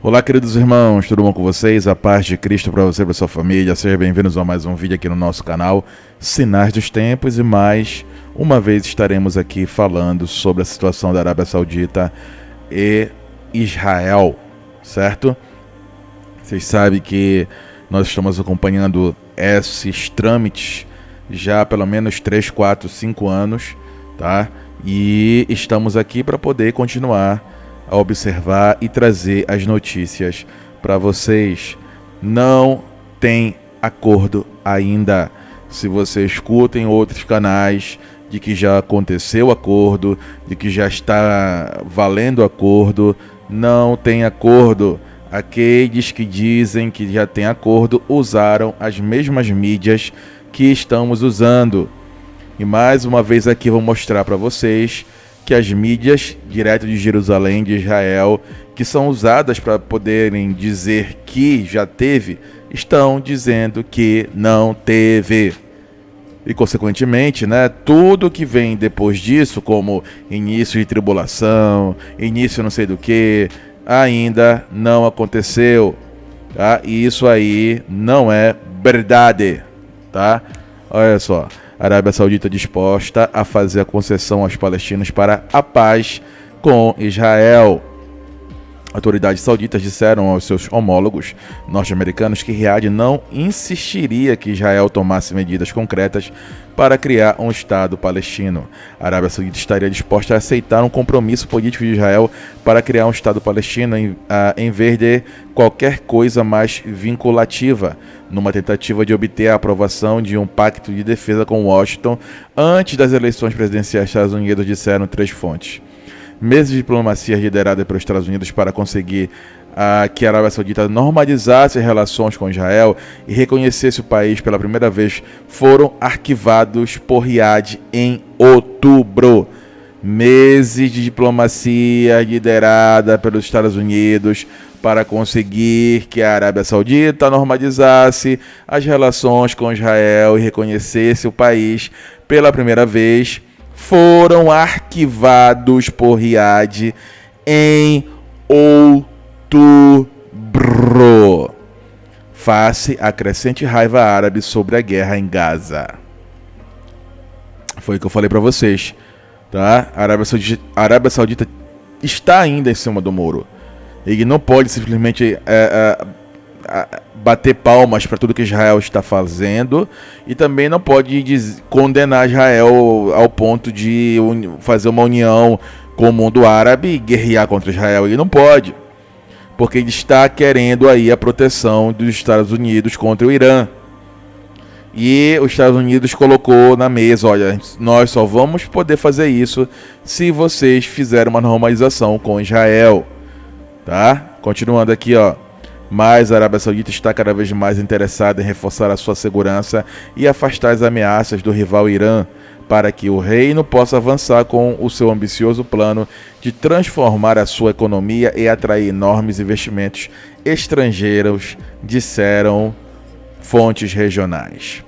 Olá, queridos irmãos, tudo bom com vocês? A paz de Cristo para você e para sua família. Sejam bem-vindos a mais um vídeo aqui no nosso canal Sinais dos Tempos e mais uma vez estaremos aqui falando sobre a situação da Arábia Saudita e Israel, certo? Vocês sabem que nós estamos acompanhando esses trâmites já há pelo menos 3, 4, 5 anos, tá? E estamos aqui para poder continuar a observar e trazer as notícias para vocês. Não tem acordo ainda. Se você escuta em outros canais de que já aconteceu acordo, de que já está valendo acordo, não tem acordo. Aqueles que dizem que já tem acordo usaram as mesmas mídias que estamos usando. E mais uma vez aqui vou mostrar para vocês que as mídias direto de Jerusalém, de Israel, que são usadas para poderem dizer que já teve, estão dizendo que não teve. E consequentemente, tudo que vem depois disso, como início de tribulação, início não sei do que, ainda não aconteceu, tá? E isso aí não é verdade, tá? Olha só. Arábia Saudita disposta a fazer a concessão aos palestinos para a paz com Israel. Autoridades sauditas disseram aos seus homólogos norte-americanos que Riad não insistiria que Israel tomasse medidas concretas para criar um Estado palestino. A Arábia Saudita estaria disposta a aceitar um compromisso político de Israel para criar um Estado palestino em vez de qualquer coisa mais vinculativa, numa tentativa de obter a aprovação de um pacto de defesa com Washington antes das eleições presidenciais dos Estados Unidos, disseram 3 fontes. Meses de diplomacia liderada pelos Estados Unidos para conseguir que a Arábia Saudita normalizasse as relações com Israel e reconhecesse o país pela primeira vez foram arquivados por Riad em outubro. Meses de diplomacia liderada pelos Estados Unidos para conseguir que a Arábia Saudita normalizasse as relações com Israel e reconhecesse o país pela primeira vez foram arquivados por Riad em outubro, face à crescente raiva árabe sobre a guerra em Gaza. Foi o que eu falei para vocês, tá? A Arábia Saudita está ainda em cima do muro. Ele não pode simplesmente bater palmas para tudo que Israel está fazendo e também não pode condenar Israel ao ponto de fazer uma união com o mundo árabe e guerrear contra Israel. Ele não pode, porque ele está querendo aí a proteção dos Estados Unidos contra o Irã. E os Estados Unidos colocou na mesa, olha, nós só vamos poder fazer isso se vocês fizerem uma normalização com Israel, tá? Continuando aqui, ó. Mas a Arábia Saudita está cada vez mais interessada em reforçar a sua segurança e afastar as ameaças do rival Irã, para que o reino possa avançar com o seu ambicioso plano de transformar a sua economia e atrair enormes investimentos estrangeiros, disseram fontes regionais.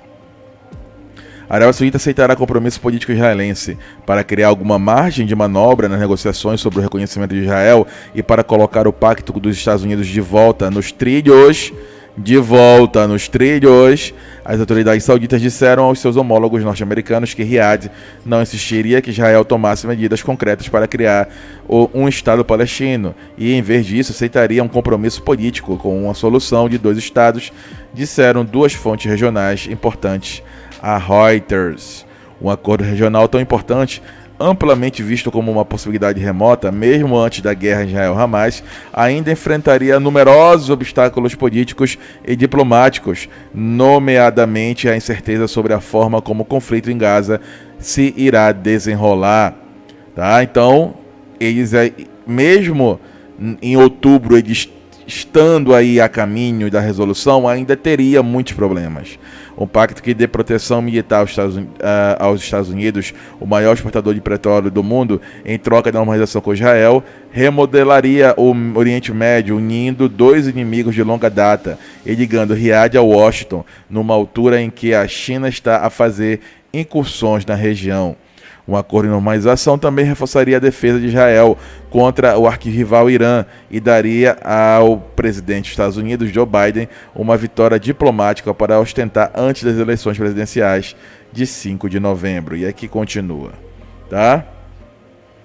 A Arábia Saudita aceitará compromisso político israelense para criar alguma margem de manobra nas negociações sobre o reconhecimento de Israel e para colocar o pacto dos Estados Unidos de volta nos trilhos. As autoridades sauditas disseram aos seus homólogos norte-americanos que Riad não insistiria que Israel tomasse medidas concretas para criar um Estado palestino e, em vez disso, aceitaria um compromisso político com uma solução de 2 estados, disseram 2 fontes regionais importantes a Reuters. Um acordo regional tão importante, amplamente visto como uma possibilidade remota, mesmo antes da guerra Israel-Hamas, ainda enfrentaria numerosos obstáculos políticos e diplomáticos, nomeadamente a incerteza sobre a forma como o conflito em Gaza se irá desenrolar. Tá? Então, eles, mesmo em outubro, eles estando aí a caminho da resolução, ainda teria muitos problemas. Um pacto que dê proteção militar aos Estados Unidos, o maior exportador de petróleo do mundo, em troca da normalização com Israel, remodelaria o Oriente Médio, unindo 2 inimigos de longa data e ligando Riad a Washington, numa altura em que a China está a fazer incursões na região. Um acordo de normalização também reforçaria a defesa de Israel contra o arquirrival Irã e daria ao presidente dos Estados Unidos, Joe Biden, uma vitória diplomática para ostentar antes das eleições presidenciais de 5 de novembro. E aqui continua, tá?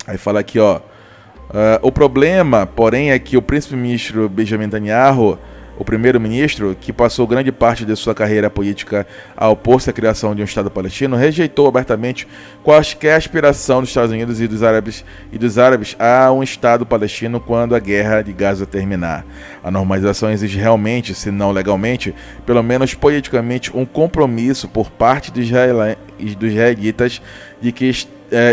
Aí fala aqui, ó. O problema, porém, é que o príncipe-ministro Benjamin Netanyahu, o primeiro-ministro, que passou grande parte de sua carreira política a opor-se à criação de um Estado palestino, rejeitou abertamente qualquer aspiração dos Estados Unidos e dos árabes a um Estado palestino quando a guerra de Gaza terminar. A normalização exige realmente, se não legalmente, pelo menos politicamente, um compromisso por parte dos israelitas de que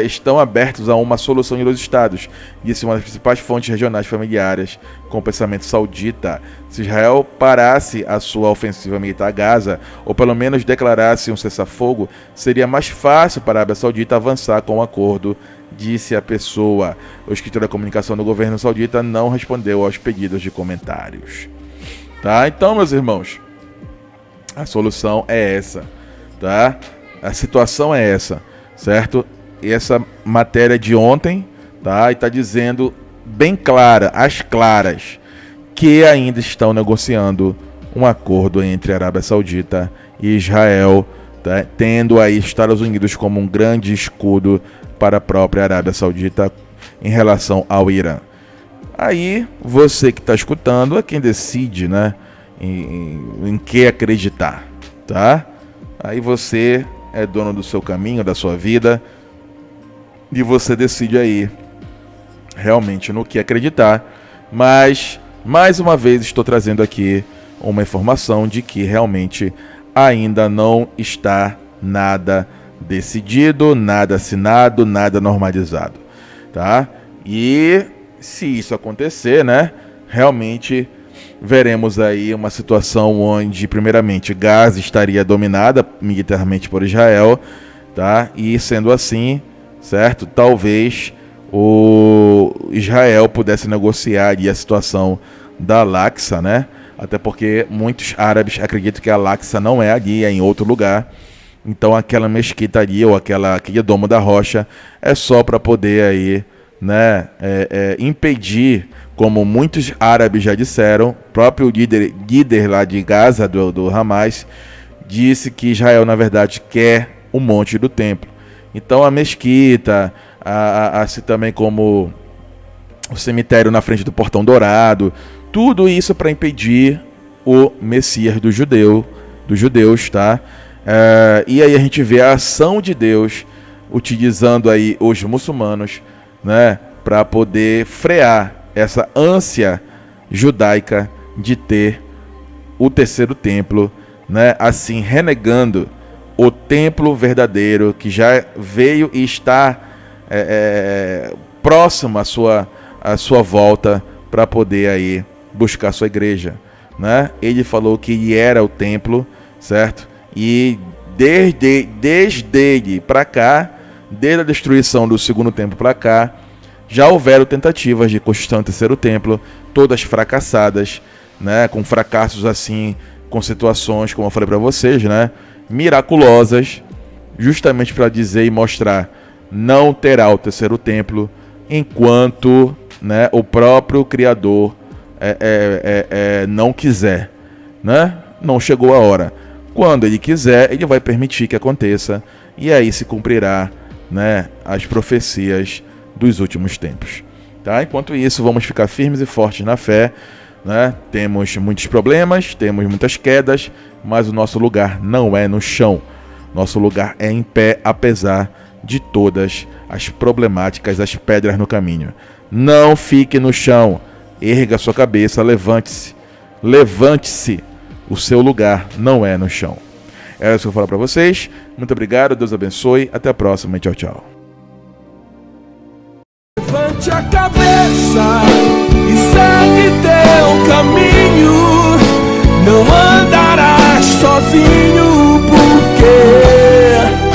estão abertos a uma solução de dois estados, disse uma das principais fontes regionais familiares com o pensamento saudita. Se Israel parasse a sua ofensiva militar a Gaza, ou pelo menos declarasse um cessar-fogo, seria mais fácil para a Arábia Saudita avançar com o acordo, disse a pessoa. O escritor da comunicação do governo saudita não respondeu aos pedidos de comentários. Tá? Então, meus irmãos, a solução é essa, tá? A situação é essa, certo? Essa matéria de ontem, tá? E está dizendo bem clara, às claras, que ainda estão negociando um acordo entre a Arábia Saudita e Israel, tá? Tendo aí Estados Unidos como um grande escudo para a própria Arábia Saudita em relação ao Irã. Aí, você que está escutando é quem decide, né? Em que acreditar, tá? Aí você é dono do seu caminho, da sua vida, e você decide aí realmente no que acreditar. Mas, mais uma vez, estou trazendo aqui uma informação de que realmente ainda não está nada decidido, nada assinado, nada normalizado, tá? E se isso acontecer, né, realmente veremos aí uma situação onde, primeiramente, Gaza estaria dominada militarmente por Israel, tá? E sendo assim, certo? Talvez o Israel pudesse negociar ali a situação da Al-Aqsa, né? Até porque muitos árabes acreditam que a Al-Aqsa não é ali, é em outro lugar. Então aquela mesquita ali, ou aquele domo da rocha, é só para poder aí, né, impedir, como muitos árabes já disseram. O próprio líder lá de Gaza, do Hamas, disse que Israel, na verdade, quer o monte do templo. Então a mesquita, assim também como o cemitério na frente do Portão Dourado, tudo isso para impedir o Messias dos judeus, tá? E aí a gente vê a ação de Deus utilizando aí os muçulmanos, né, para poder frear essa ânsia judaica de ter o terceiro templo, né, assim renegando o templo verdadeiro que já veio e está próximo à sua volta para poder aí buscar sua igreja, né? Ele falou que ele era o templo, certo? E desde ele para cá, desde a destruição do segundo templo para cá, já houveram tentativas de construção do terceiro templo, todas fracassadas, né? Com fracassos assim, com situações, como eu falei para vocês, né, miraculosas, justamente para dizer e mostrar: não terá o terceiro templo enquanto, né, o próprio Criador não quiser, né? Não chegou a hora. Quando ele quiser, ele vai permitir que aconteça, e aí se cumprirá, né, as profecias dos últimos tempos, tá? Enquanto isso, vamos ficar firmes e fortes na fé, né? Temos muitos problemas, temos muitas quedas, mas o nosso lugar não é no chão. Nosso lugar é em pé, apesar de todas as problemáticas, as pedras no caminho. Não fique no chão. Erga sua cabeça, levante-se. Levante-se. O seu lugar não é no chão. É isso que eu vou falar para vocês. Muito obrigado, Deus abençoe. Até a próxima e tchau, tchau. Levante a cabeça e segue teu caminho. Não andarás sozinho, porque